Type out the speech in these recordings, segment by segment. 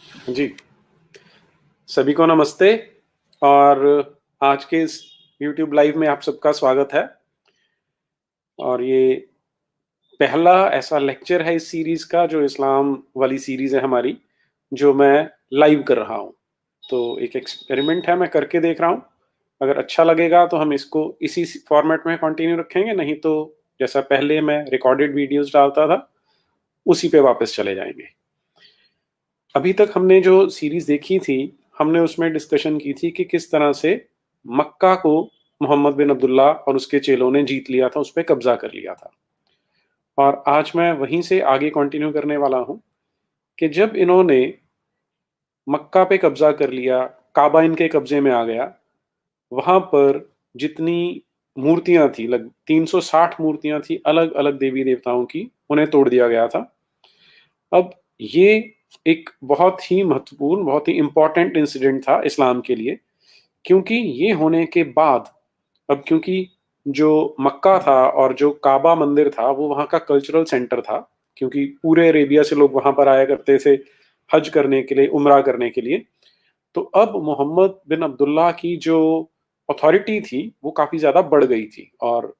जी, सभी को नमस्ते और आज के इस यूट्यूब लाइव में आप सबका स्वागत है। और ये पहला ऐसा लेक्चर है इस सीरीज़ का जो इस्लाम वाली सीरीज़ है हमारी, जो मैं लाइव कर रहा हूँ। तो एक एक्सपेरिमेंट है, मैं करके देख रहा हूँ। अगर अच्छा लगेगा तो हम इसको इसी फॉर्मेट में कंटिन्यू रखेंगे, नहीं तो जैसा पहले मैं रिकॉर्डेड वीडियोज़ डालता था, उसी पे वापस चले जाएँगे। अभी तक हमने जो सीरीज़ देखी थी, हमने उसमें डिस्कशन की थी कि किस तरह से मक्का को मोहम्मद बिन अब्दुल्ला और उसके चेलों ने जीत लिया था, उस पे कब्ज़ा कर लिया था। और आज मैं वहीं से आगे कंटिन्यू करने वाला हूँ कि जब इन्होंने मक्का पे कब्ज़ा कर लिया, काबा इनके कब्ज़े में आ गया, वहाँ पर जितनी मूर्तियाँ थी, लग 360 मूर्तियाँ थी अलग-अलग देवी-देवताओं की, उन्हें तोड़ दिया गया था। अब ये एक बहुत ही महत्वपूर्ण, बहुत ही इम्पोर्टेंट इंसिडेंट था इस्लाम के लिए, क्योंकि ये होने के बाद अब क्योंकि जो मक्का था और जो काबा मंदिर था, वो वहाँ का कल्चरल सेंटर था, क्योंकि पूरे अरेबिया से लोग वहाँ पर आया करते थे हज करने के लिए, उम्रा करने के लिए। तो अब मोहम्मद बिन अब्दुल्ला की जो अथॉरिटी थी, वो काफ़ी ज़्यादा बढ़ गई थी और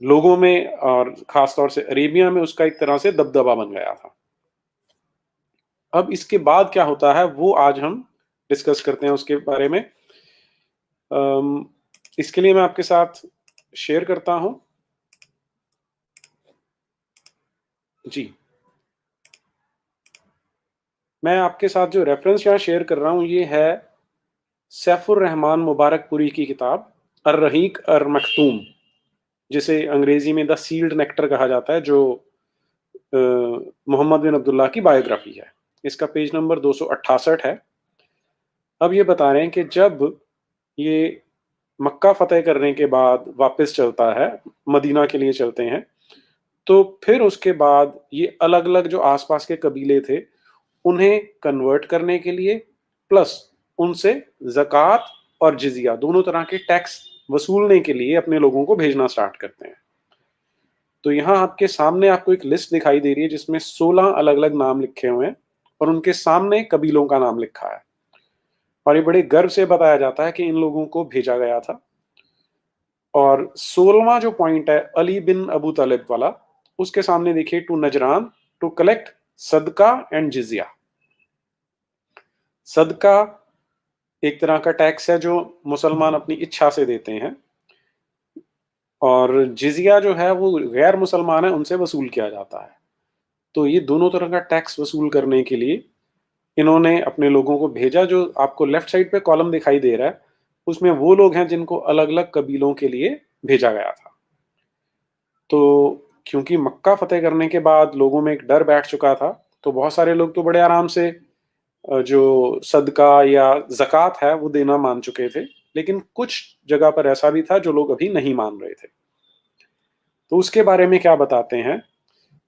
लोगों में और ख़ास तौर से अरेबिया में उसका एक तरह से दबदबा बन गया था। अब इसके बाद क्या होता है, वो आज हम डिस्कस करते हैं उसके बारे में। अम, इसके लिए मैं आपके साथ शेयर करता हूँ। जी, मैं आपके साथ जो रेफ़रेंस यहाँ शेयर कर रहा हूँ, ये है सैफुर रहमान मुबारकपुरी की किताब अर्रहीक अर मख्तूम, जिसे अंग्रेज़ी में द सील्ड नेक्टर कहा जाता है, जो मोहम्मद बिन अब्दुल्ला की बायोग्राफ़ी है। इसका पेज नंबर 268 है। अब ये बता रहे हैं कि जब ये मक्का फ़तेह करने के बाद वापस चलता है, मदीना के लिए चलते हैं, तो फिर उसके बाद ये अलग-अलग जो आस-पास के कबीले थे, उन्हें कन्वर्ट करने के लिए प्लस उनसे ज़कात और जिज़िया दोनों तरह के टैक्स वसूलने के लिए अपने लोगों को भेजना स्टार्ट करते हैं। तो यहाँ आपके सामने आपको एक लिस्ट दिखाई दे रही है जिसमें 16 अलग-अलग नाम लिखे हुए हैं और उनके सामने कबीलों का नाम लिखा है। और ये बड़े गर्व से बताया जाता है कि इन लोगों को भेजा गया था। और 16वां जो पॉइंट है अली बिन अबू तालिब वाला, उसके सामने देखिए टू नजरान टू कलेक्ट सदका एंड जिजिया। सदका एक तरह का टैक्स है जो मुसलमान अपनी इच्छा से देते हैं, और जिजिया जो है वो गैर मुसलमान है, उनसे वसूल किया जाता है। तो ये दोनों तरह का टैक्स वसूल करने के लिए इन्होंने अपने लोगों को भेजा। जो आपको लेफ्ट साइड पे कॉलम दिखाई दे रहा है, उसमें वो लोग हैं जिनको अलग-अलग कबीलों के लिए भेजा गया था। तो क्योंकि मक्का फ़तेह करने के बाद लोगों में एक डर बैठ चुका था, तो बहुत सारे लोग तो बड़े आराम से जो सदका या ज़कात है, वो देना मान चुके थे। लेकिन कुछ जगह पर ऐसा भी था जो लोग अभी नहीं मान रहे थे। तो उसके बारे में क्या बताते हैं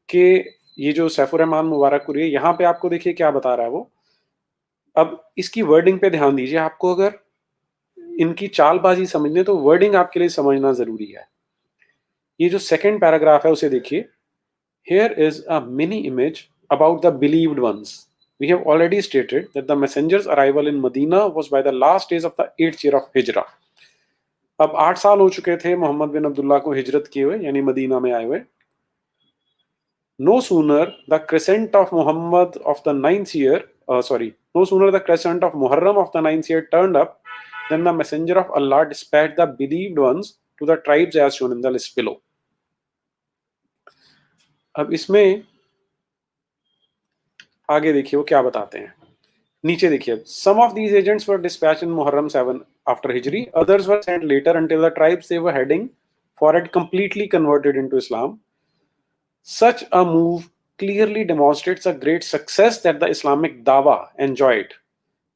कि ये जो सैफुर रहमान मुबारकपुरी है, यहाँ पे आपको देखिए क्या बता रहा है वो। अब इसकी वर्डिंग पे ध्यान दीजिए, आपको अगर इनकी चालबाज़ी समझनी है तो वर्डिंग आपके लिए समझना ज़रूरी है। ये जो सेकंड पैराग्राफ है उसे देखिए। Here is a mini image about the believed ones. We have already stated that the messenger's arrival in Medina was by the last days of the 8th year of Hijrah. अब 8 साल हो चुके थे मोहम्मद बिन अब्दुल्ला को हिजरत किए हुए, यानी मदीना में आए हुए। No sooner the crescent of Muhammad of the 9th year, no sooner the crescent of Muharram of the 9th year turned up, then the messenger of Allah dispatched the believed ones to the tribes as shown in the list below. अब इसमें आगे देखिए वो क्या बताते हैं। नीचे देखिए, some of these agents were dispatched in Muharram 7 after Hijri, others were sent later until the tribes they were heading for had completely converted into Islam. Such a move clearly demonstrates a great success that the Islamic दावा enjoyed.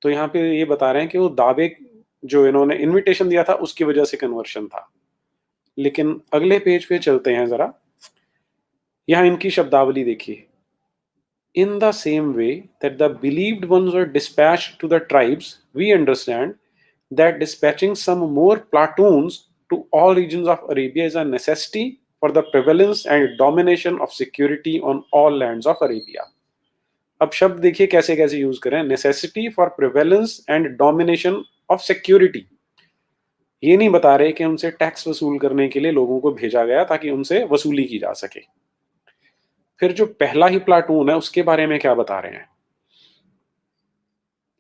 तो यहाँ पे ये बता रहे हैं कि वो दावे जो इन्होंने इनविटेशन दिया था उसकी वजह से कन्वर्शन था। लेकिन अगले पेज पे चलते हैं जरा, यहाँ इनकी शब्दावली देखिए। In the same way that the believed ones were dispatched to the tribes, we understand that dispatching some more platoons to all regions of Arabia is a necessity for the prevalence and domination of security on all lands of Arabia. अब शब्द देखिए कैसे कैसे use करें, necessity for prevalence and domination of security. ये नहीं बता रहे कि उनसे टैक्स वसूल करने के लिए लोगों को भेजा गया ताकि उनसे वसूली की जा सके। फिर जो पहला ही प्लाटून है उसके बारे में क्या बता रहे हैं,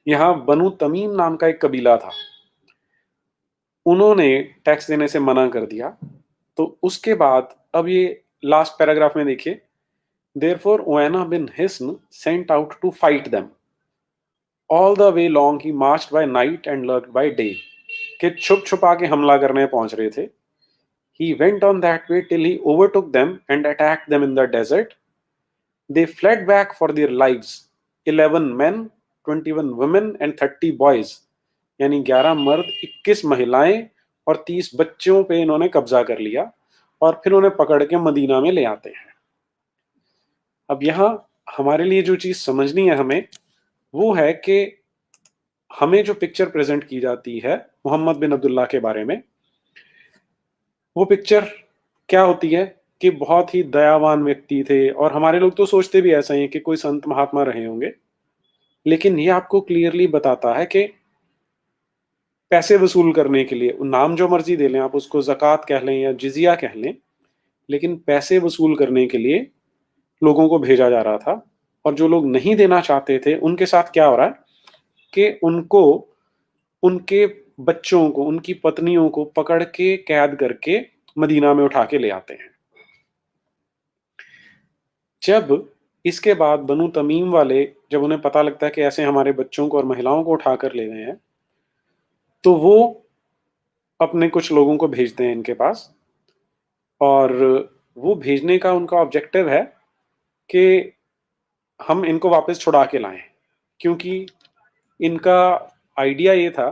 यहां बनु तमीम नाम का एक कबीला था, उन्होंने टैक्स देने से मना कर दिया। तो उसके बाद अब ये लास्ट पैराग्राफ में देखिए, therefore Uyaynah bin Hisn sent out to fight them, all the way long he marched by night and lurked by day, कि छुप छुपा के हमला करने पहुंच रहे थे। He went on that way till he overtook them and attacked them in the desert. They fled back for their lives, 11 men, 21 women and 30 boys, यानी 11 मर्द, 21 महिलाएं और 30 बच्चों पे इन्होंने कब्जा कर लिया और फिर उन्हें पकड़ के मदीना में ले आते हैं। अब यहाँ हमारे लिए जो चीज समझनी है हमें, वो है कि हमें जो पिक्चर प्रेजेंट की जाती है मोहम्मद बिन अब्दुल्ला के बारे में, वो पिक्चर क्या होती है कि बहुत ही दयावान व्यक्ति थे, और हमारे लोग तो सोचते भी ऐसा ही है कि कोई संत महात्मा रहे होंगे, लेकिन ये आपको क्लियरली बताता है कि पैसे वसूल करने के लिए नाम जो मर्जी दे लें आप, उसको ज़कात कह लें या जिजिया कह लें, लेकिन पैसे वसूल करने के लिए लोगों को भेजा जा रहा था। और जो लोग नहीं देना चाहते थे उनके साथ क्या हो रहा है कि उनको, उनके बच्चों को, उनकी पत्नियों को पकड़ के कैद करके मदीना में उठा के ले आते हैं। जब इसके बाद बनु तमीम वाले, जब उन्हें पता लगता है कि ऐसे हमारे बच्चों को और महिलाओं को उठा कर ले गए हैं, तो वो अपने कुछ लोगों को भेजते हैं इनके पास, और वो भेजने का उनका ऑब्जेक्टिव है कि हम इनको वापस छुड़ा के लाएं, क्योंकि इनका आइडिया ये था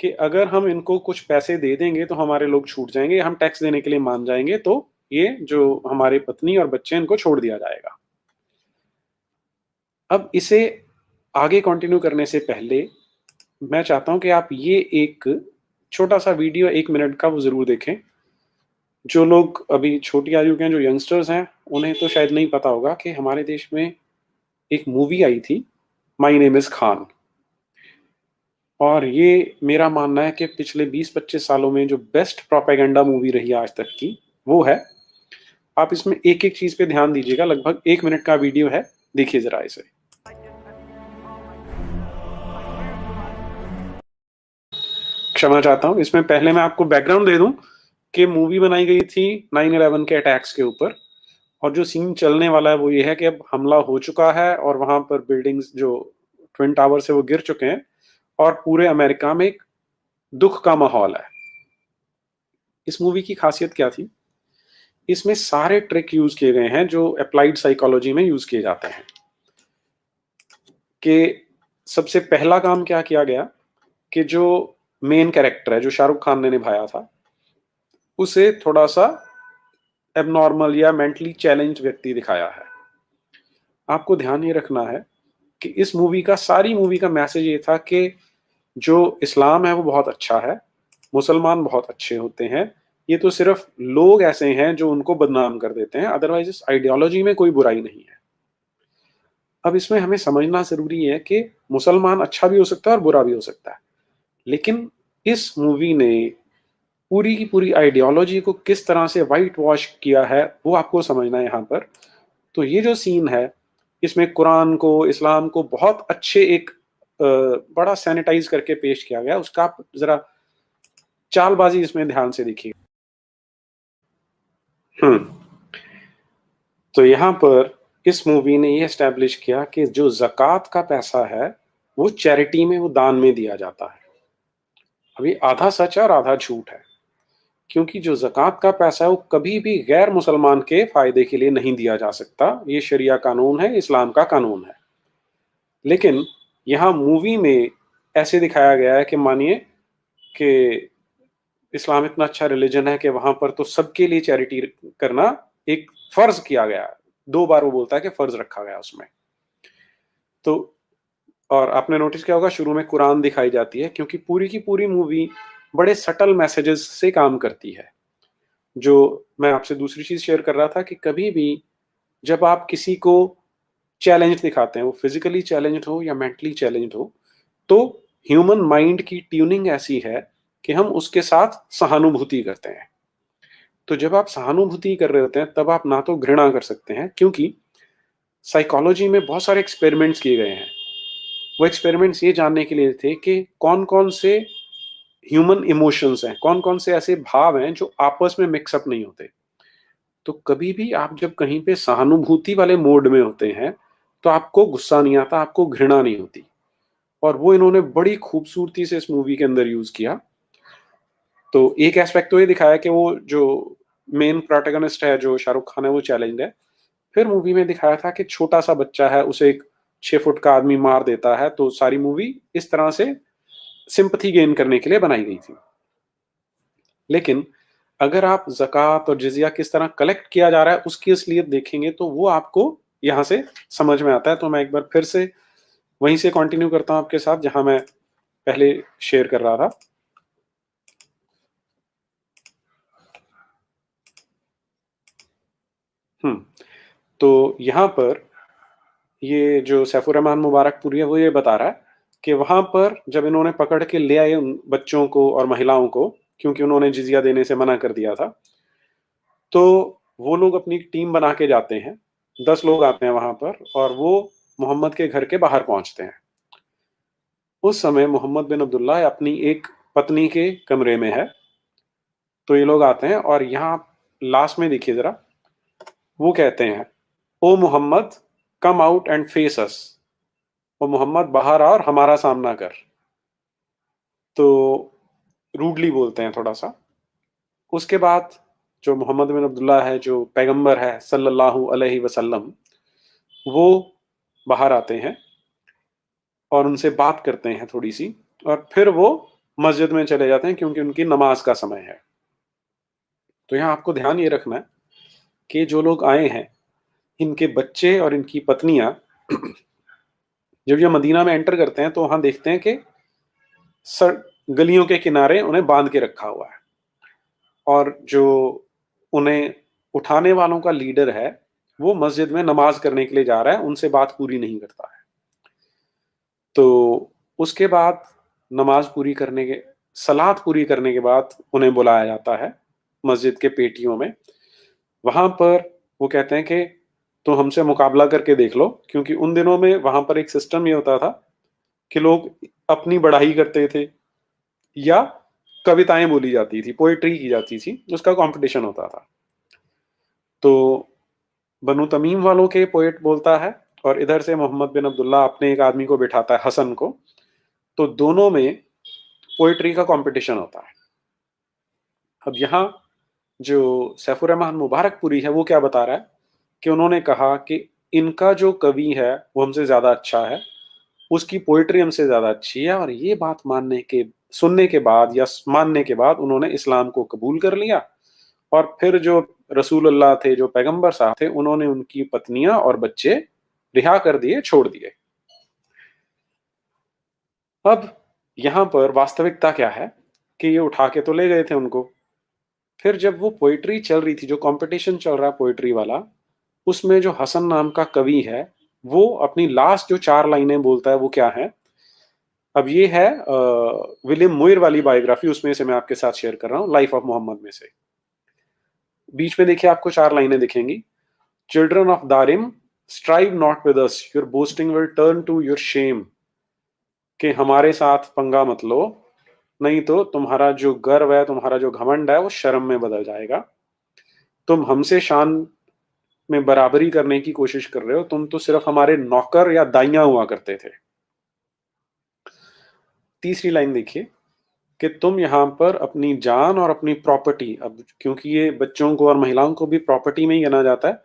कि अगर हम इनको कुछ पैसे दे देंगे तो हमारे लोग छूट जाएंगे, हम टैक्स देने के लिए मान जाएंगे, तो ये जो हमारी पत्नी और बच्चे इनको छोड़ दिया जाएगा। अब इसे आगे कंटिन्यू करने से पहले मैं चाहता हूं कि आप ये एक छोटा सा वीडियो 1 मिनट का वो जरूर देखें। जो लोग अभी छोटी आयु के हैं, जो यंगस्टर्स हैं, उन्हें तो शायद नहीं पता होगा कि हमारे देश में एक मूवी आई थी, माई नेम इज खान, और ये मेरा मानना है कि पिछले 20-25 सालों में जो बेस्ट प्रोपेगेंडा मूवी रही आज तक की वो है। आप इसमें एक एक चीज पे ध्यान दीजिएगा, लगभग 1 मिनट का वीडियो है, देखिए जरा इसे। क्षमा चाहता हूं, इसमें पहले मैं आपको बैकग्राउंड दे दूं कि मूवी बनाई गई थी 9/11 के अटैक्स के ऊपर, और जो सीन चलने वाला है वो ये है कि अब हमला हो चुका है और वहां पर बिल्डिंग्स जो ट्विन टावर से वो गिर चुके हैं, और पूरे अमेरिका में एक दुख का माहौल है। इस मूवी की खासियत क्या थी, इसमें सारे ट्रिक यूज किए गए हैं जो अप्लाइड साइकोलॉजी में यूज किए जाते हैं। कि सबसे पहला काम क्या किया गया कि जो मेन कैरेक्टर है जो शाहरुख खान ने निभाया था, उसे थोड़ा सा एबनॉर्मल या मेंटली चैलेंज व्यक्ति दिखाया है। आपको ध्यान ये रखना है कि इस मूवी का, सारी मूवी का मैसेज ये था कि जो इस्लाम है वो बहुत अच्छा है, मुसलमान बहुत अच्छे होते हैं, ये तो सिर्फ लोग ऐसे हैं जो उनको बदनाम कर देते हैं, अदरवाइज इस आइडियोलॉजी में कोई बुराई नहीं है। अब इसमें हमें समझना जरूरी है कि मुसलमान अच्छा भी हो सकता है और बुरा भी हो सकता है, लेकिन इस मूवी ने पूरी की पूरी आइडियोलॉजी को किस तरह से वाइट वॉश किया है वो आपको समझना है यहाँ पर। तो ये जो सीन है, इसमें कुरान को, इस्लाम को बहुत अच्छे एक बड़ा सैनिटाइज करके पेश किया गया, उसका आप जरा चालबाजी इसमें ध्यान से देखिए। तो यहाँ पर इस मूवी ने ये एस्टेब्लिश किया कि जो ज़कात का पैसा है वो चैरिटी में, वो दान में दिया जाता है। अभी आधा सच है और आधा झूठ है, क्योंकि जो ज़कात का पैसा है वो कभी भी गैर मुसलमान के फायदे के लिए नहीं दिया जा सकता, ये शरिया कानून है, इस्लाम का कानून है। लेकिन यहाँ मूवी में ऐसे दिखाया गया है कि मानिए कि इस्लाम इतना अच्छा रिलीजन है कि वहां पर तो सबके लिए चैरिटी करना एक फर्ज किया गया है। 2 बार वो बोलता है कि फर्ज रखा गया उसमें। तो और आपने नोटिस किया होगा शुरू में कुरान दिखाई जाती है, क्योंकि पूरी की पूरी मूवी बड़े सटल मैसेजेस से काम करती है। जो मैं आपसे दूसरी चीज शेयर कर रहा था कि कभी भी जब आप किसी को चैलेंज दिखाते हैं, वो फिज़िकली चैलेंज्ड हो या मेंटली चैलेंज्ड हो, तो ह्यूमन माइंड की ट्यूनिंग ऐसी है कि हम उसके साथ सहानुभूति करते हैं। तो जब आप सहानुभूति कर रहे होते हैं, तब आप ना तो घृणा कर सकते हैं, क्योंकि साइकोलॉजी में बहुत सारे एक्सपेरिमेंट्स किए गए हैं। वो एक्सपेरिमेंट्स ये जानने के लिए थे कि कौन-कौन से ह्यूमन इमोशंस हैं, कौन-कौन से ऐसे भाव हैं जो आपस में मिक्स अप नहीं होते। तो कभी भी आप जब कहीं पे सहानुभूति वाले मोड में होते हैं, तो आपको गुस्सा नहीं आता, आपको घृणा नहीं होती। और वो इन्होंने बड़ी खूबसूरती से इस मूवी के अंदर यूज़ किया। तो एक एस्पेक्ट तो ये दिखाया कि वो जो मेन प्रोटैगनिस्ट है, जो शाहरुख खान है, वो चैलेंज्ड है। फिर मूवी में दिखाया था कि छोटा-सा बच्चा है, उसे एक 6 फुट का आदमी मार देता है, तो सारी मूवी इस तरह से सिम्पैथी गेन करने के लिए बनाई गई थी। लेकिन अगर आप ज़कात और जिज़िया किस तरह कलेक्ट किया जा रहा है, उसकी असलियत देखेंगे, तो वो आपको यहाँ से समझ में आता है। तो मैं एक बार फिर से वहीं से कंटिन्यू करता हूँ आपके साथ, जहाँ मैं पहले शेयर कर रहा था। हुँ, तो यहाँ पर ये जो सैफुर रहमान मुबारकपुरी है, वो ये बता रहा है कि वहाँ पर जब इन्होंने पकड़ के ले आए उन बच्चों को और महिलाओं को, क्योंकि उन्होंने जिज़िया देने से मना कर दिया था, तो वो लोग अपनी टीम बना के जाते हैं। 10 लोग आते हैं वहाँ पर और वो मोहम्मद के घर के बाहर पहुँचते हैं। उस समय मोहम्मद बिन अब्दुल्ला अपनी एक पत्नी के कमरे में है, तो ये लोग आते हैं और यहाँ आप लास्ट में देखिए ज़रा, वो कहते हैं, "O Muhammad, come out and face us." ओ मोहम्मद, बाहर आ और हमारा सामना कर। तो रूडली बोलते हैं थोड़ा-सा। उसके बाद जो मोहम्मद बिन अब्दुल्ला है, जो पैगंबर है सल्लल्लाहु अलैहि वसल्लम, वो बाहर आते हैं और उनसे बात करते हैं थोड़ी-सी, और फिर वो मस्जिद में चले जाते हैं, क्योंकि उनकी नमाज़ का समय है। तो यहाँ आपको ध्यान ये रखना है कि जो लोग आए हैं, इनके बच्चे और इनकी पत्नियाँ जब ये मदीना में एंटर करते हैं, तो वहाँ देखते हैं कि सड़ गलियों के किनारे उन्हें बाँध के रखा हुआ है। और जो उन्हें उठाने वालों का लीडर है, वो मस्जिद में नमाज़ करने के लिए जा रहा है, उनसे बात पूरी नहीं करता है। तो उसके बाद नमाज़ पूरी करने के सलात पूरी करने के बाद उन्हें बुलाया जाता है मस्जिद के पेटियों में। वहाँ पर वो कहते हैं कि तुम हमसे मुकाबला करके देख लो, क्योंकि उन दिनों में वहाँ पर एक सिस्टम ये होता था कि लोग अपनी बढ़ाई करते थे, या कविताएँ बोली जाती थी, पोएट्री की जाती थी, उसका कॉम्पिटिशन होता था। तो बनु तमीम वालों के पोएट बोलता है, और इधर से मोहम्मद बिन अब्दुल्ला अपने एक आदमी को बिठाता है, हसन को। तो दोनों में पोएट्री का कॉम्पिटिशन होता है। अब यहाँ जो सैफुर रहमान मुबारकपुरी है, वो क्या बता रहा है कि उन्होंने कहा कि इनका जो कवि है वो हमसे ज़्यादा अच्छा है, उसकी पोएट्री हमसे ज़्यादा अच्छी है, और ये बात सुनने के बाद या मानने के बाद उन्होंने इस्लाम को कबूल कर लिया। और फिर जो रसूलुल्लाह थे, जो पैगंबर साहब थे, उन्होंने उनकी पत्नियां और बच्चे रिहा कर दिए, छोड़ दिए। अब यहाँ पर वास्तविकता क्या है कि ये उठा के तो ले गए थे उनको। फिर जब वो पोइट्री चल रही थी, जो कंपटीशन चल रहा है पोइट्री वाला, उसमें जो हसन नाम का कवि है, वो अपनी लास्ट जो 4 लाइनें बोलता है, वो क्या है? अब ये है विलियम मुइर वाली बायोग्राफी, उसमें से मैं आपके साथ शेयर कर रहा हूँ, लाइफ ऑफ मोहम्मद में से। बीच में देखिए आपको 4 लाइनें दिखेंगी। Children of Darim, strive not with us, your boasting will turn to your shame. कि हमारे साथ पंगा मत लो, नहीं तो तुम्हारा जो गर्व है, तुम्हारा जो घमंड है, वो शर्म में बदल जाएगा। तुम हमसे शान में बराबरी करने की कोशिश कर रहे हो, तुम तो सिर्फ हमारे नौकर या दाइयां हुआ करते थे। तीसरी लाइन देखिए कि तुम यहाँ पर अपनी जान और अपनी प्रॉपर्टी, अब क्योंकि ये बच्चों को और महिलाओं को भी प्रॉपर्टी में ही गिना जाता है,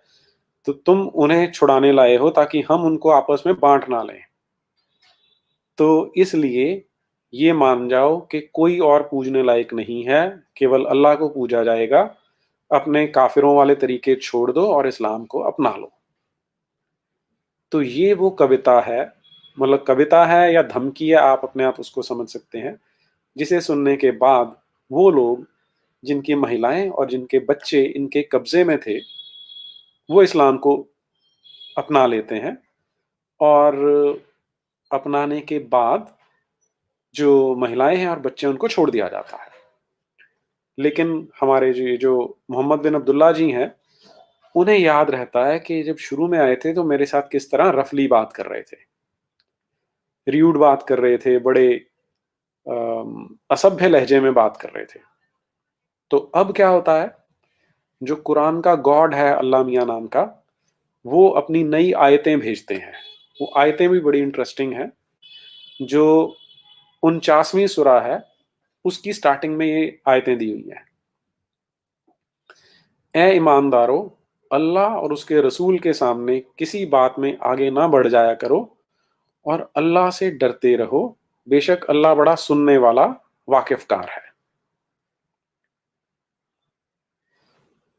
तो तुम उन्हें छुड़ाने लाए हो ताकि हम उनको आपस में बांट ना लें। तो इसलिए ये मान जाओ कि कोई और पूजने लायक नहीं है, केवल अल्लाह को पूजा जाएगा। अपने काफिरों वाले तरीके छोड़ दो और इस्लाम को अपना लो। तो ये वो कविता है, मतलब कविता है या धमकी है, आप अपने आप उसको समझ सकते हैं, जिसे सुनने के बाद वो लोग जिनकी महिलाएं और जिनके बच्चे इनके कब्जे में थे, वो इस्लाम को अपना लेते हैं। और अपनाने के बाद जो महिलाएँ हैं और बच्चे उनको छोड़ दिया जाता है। लेकिन हमारे जो मोहम्मद बिन अब्दुल्ला जी हैं, उन्हें याद रहता है कि जब शुरू में आए थे तो मेरे साथ किस तरह रफ़ली बात कर रहे थे, र्यूड बात कर रहे थे, बड़े असभ्य लहजे में बात कर रहे थे। तो अब क्या होता है, जो कुरान का गॉड है अल्लाह मियाँ नाम का, वो अपनी नई आयतें भेजते हैं। वो आयतें भी बड़ी इंटरेस्टिंग हैं, जो 49वीं सूरा है, उसकी स्टार्टिंग में ये आयतें दी हुई हैं। ए ईमानदारों, अल्लाह और उसके रसूल के सामने किसी बात में आगे ना बढ़ जाया करो और अल्लाह से डरते रहो, बेशक अल्लाह बड़ा सुनने वाला वाकिफकार है।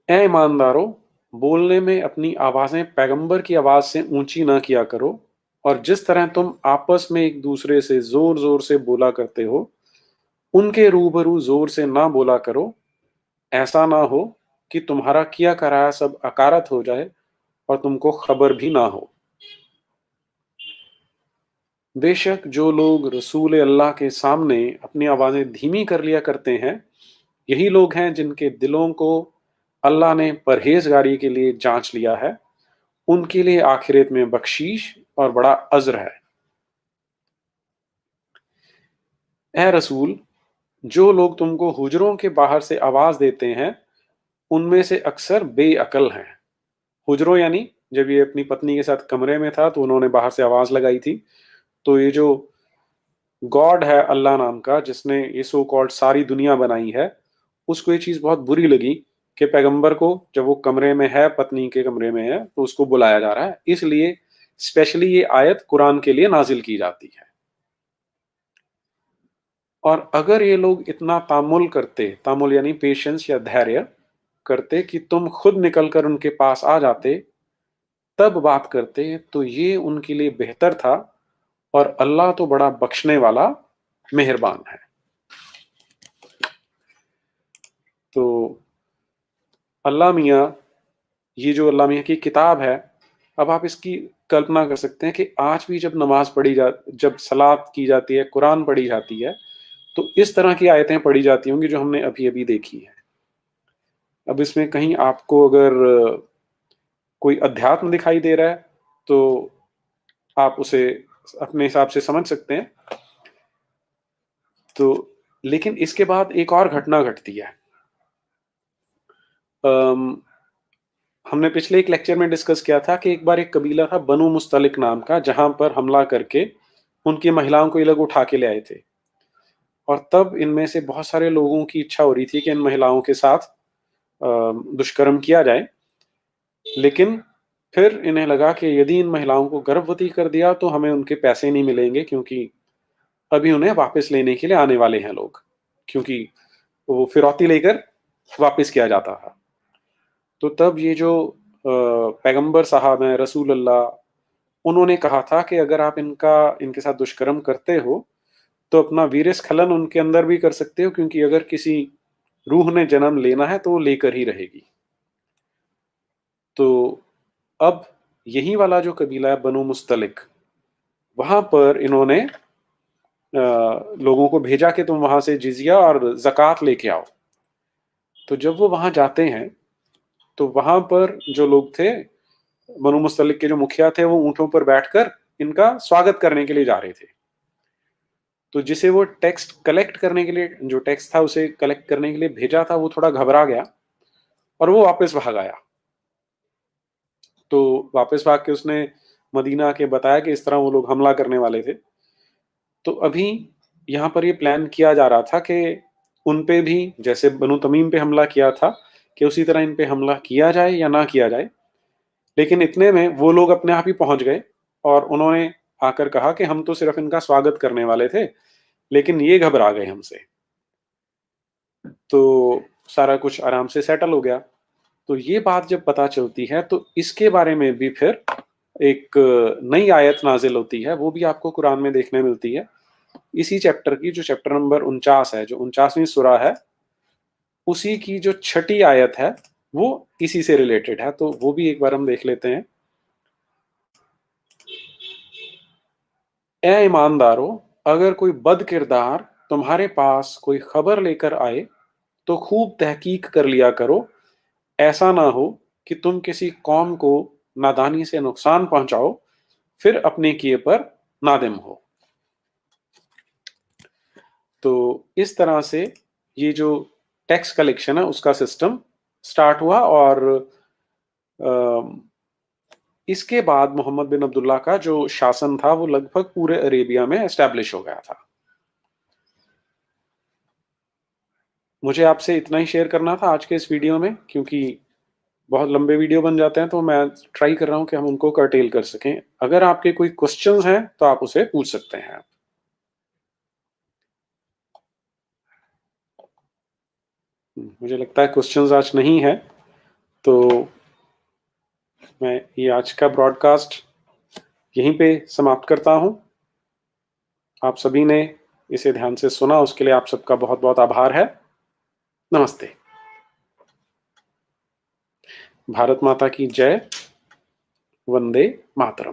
ए ईमानदारों, बोलने में अपनी आवाज़ें पैगंबर की आवाज़ से ऊंची ना किया करो और जिस तरह तुम आपस में एक दूसरे से जोर जोर से बोला करते हो, उनके रूबरू जोर से ना बोला करो। ऐसा ना हो कि तुम्हारा किया कराया सब अकारत हो जाए और तुमको खबर भी ना हो। बेशक जो लोग रसूल अल्लाह के सामने अपनी आवाज़ें धीमी कर लिया करते हैं, यही लोग हैं जिनके दिलों को अल्लाह ने परहेजगारी के लिए जांच लिया है। उनके लिए आखिरत में बख्शीश और बड़ा अज्र है। ए रसूल, जो लोग तुमको हुजरों के बाहर से आवाज़ देते हैं, उनमें से अक्सर बेअकल हैं। हुजरों यानी जब ये अपनी पत्नी के साथ कमरे में था तो उन्होंने बाहर से आवाज़ लगाई थी। तो ये जो गॉड है अल्लाह नाम का, जिसने ये सो कॉल्ड सारी दुनिया बनाई है, उसको ये चीज़ बहुत बुरी लगी कि पैगंबर को जब वो कमरे में है, पत्नी के कमरे में है, तो उसको बुलाया जा रहा है। इसलिए स्पेशली ये आयत कुरान के लिए नाजिल की जाती है। और अगर ये लोग इतना तामुल करते, तामुल यानी पेशेंस या धैर्य करते कि तुम खुद निकलकर उनके पास आ जाते, तब बात करते, तो ये उनके लिए बेहतर था और अल्लाह तो बड़ा बख्शने वाला मेहरबान है। तो अल्लाह मियाँ, ये जो अल्लाह मियाँ की किताब है, अब आप इसकी कल्पना कर सकते हैं कि आज भी जब नमाज पढ़ी जा जब सलात की जाती है, कुरान पढ़ी जाती है, तो इस तरह की आयतें पढ़ी जाती होंगी जो हमने अभी-अभी देखी है। अब इसमें कहीं आपको अगर कोई अध्यात्म दिखाई दे रहा है, तो आप उसे अपने हिसाब से समझ सकते हैं। तो लेकिन इसके बाद एक और घटना घटती है। अम, हमने पिछले एक लेक्चर में डिस्कस किया था कि एक बार एक कबीला था बनु मुस्तलिक नाम का, जहां पर हमला करके उनकी महिलाओं को ये लोग उठा के ले आए थे। और तब इनमें से बहुत सारे लोगों की इच्छा हो रही थी कि इन महिलाओं के साथ दुष्कर्म किया जाए। लेकिन फिर इन्हें लगा कि यदि इन महिलाओं को गर्भवती कर दिया तो हमें उनके पैसे नहीं मिलेंगे, क्योंकि अभी उन्हें वापस लेने के लिए आने वाले हैं लोग, क्योंकि वो फिरौती लेकर वापस किया जाता था। तो तब ये जो पैगंबर साहब हैं रसूल अल्लाह, उन्होंने कहा था कि अगर आप इनके साथ दुष्कर्म करते हो तो अपना वीर्य स्खलन उनके अंदर भी कर सकते हो, क्योंकि अगर किसी रूह ने जन्म लेना है तो वो लेकर ही रहेगी। तो अब यही वाला जो कबीला है बनु मुस्तलिक, वहां पर इन्होंने लोगों को भेजा कि तुम वहां से जिजिया और ज़कात लेके आओ। तो जब वो वहां जाते हैं, तो वहां पर जो लोग थे, बनु मुस्तलिक के जो मुखिया थे, वो ऊंटों पर बैठकर इनका स्वागत करने के लिए जा रहे थे। तो जिसे वो टेक्स्ट कलेक्ट करने के लिए, जो टेक्स्ट था उसे कलेक्ट करने के लिए भेजा था, वो थोड़ा घबरा गया और वो वापस भाग आया। तो वापस भाग के उसने मदीना आके बताया कि इस तरह वो लोग हमला करने वाले थे। तो अभी यहाँ पर ये प्लान किया जा रहा था कि उन पे भी जैसे बनु तमीम पे हमला किया था, कि उसी तरह इन पे हमला किया जाए या ना किया जाए। लेकिन इतने में वो लोग अपने आप ही पहुंच गए और उन्होंने आकर कहा कि हम तो सिर्फ इनका स्वागत करने वाले थे, लेकिन ये घबरा गए हमसे। तो सारा कुछ आराम से सेटल हो गया। तो ये बात जब पता चलती है तो इसके बारे में भी फिर एक नई आयत नाजिल होती है, वो भी आपको कुरान में देखने मिलती है। इसी चैप्टर की, जो चैप्टर नंबर 49 है, जो 49वीं सूरा है, उसी की जो छठी आयत है, वो इसी से रिलेटेड है। तो वो भी एक बार हम देख लेते हैं। ए ईमानदारों, अगर कोई बद किरदार तुम्हारे पास कोई खबर लेकर आए तो खूब तहकीक कर लिया करो। ऐसा ना हो कि तुम किसी कौम को नादानी से नुकसान पहुंचाओ, फिर अपने किए पर नादिम हो। तो इस तरह से ये जो टैक्स कलेक्शन है उसका सिस्टम स्टार्ट हुआ, और इसके बाद मोहम्मद बिन अब्दुल्ला का जो शासन था वो लगभग पूरे अरेबिया में एस्टैब्लिश हो गया था। मुझे आपसे इतना ही शेयर करना था आज के इस वीडियो में, क्योंकि बहुत लंबे वीडियो बन जाते हैं, तो मैं ट्राई कर रहा हूं कि हम उनको कर्टेल कर सकें। अगर आपके कोई क्वेश्चंस हैं तो आप उसे पूछ सकते हैं। मुझे लगता है क्वेश्चंस आज नहीं है, तो मैं ये आज का ब्रॉडकास्ट यहीं पे समाप्त करता हूं। आप सभी ने इसे ध्यान से सुना, उसके लिए आप सबका बहुत बहुत आभार है। नमस्ते। भारत माता की जय। वंदे मातरम।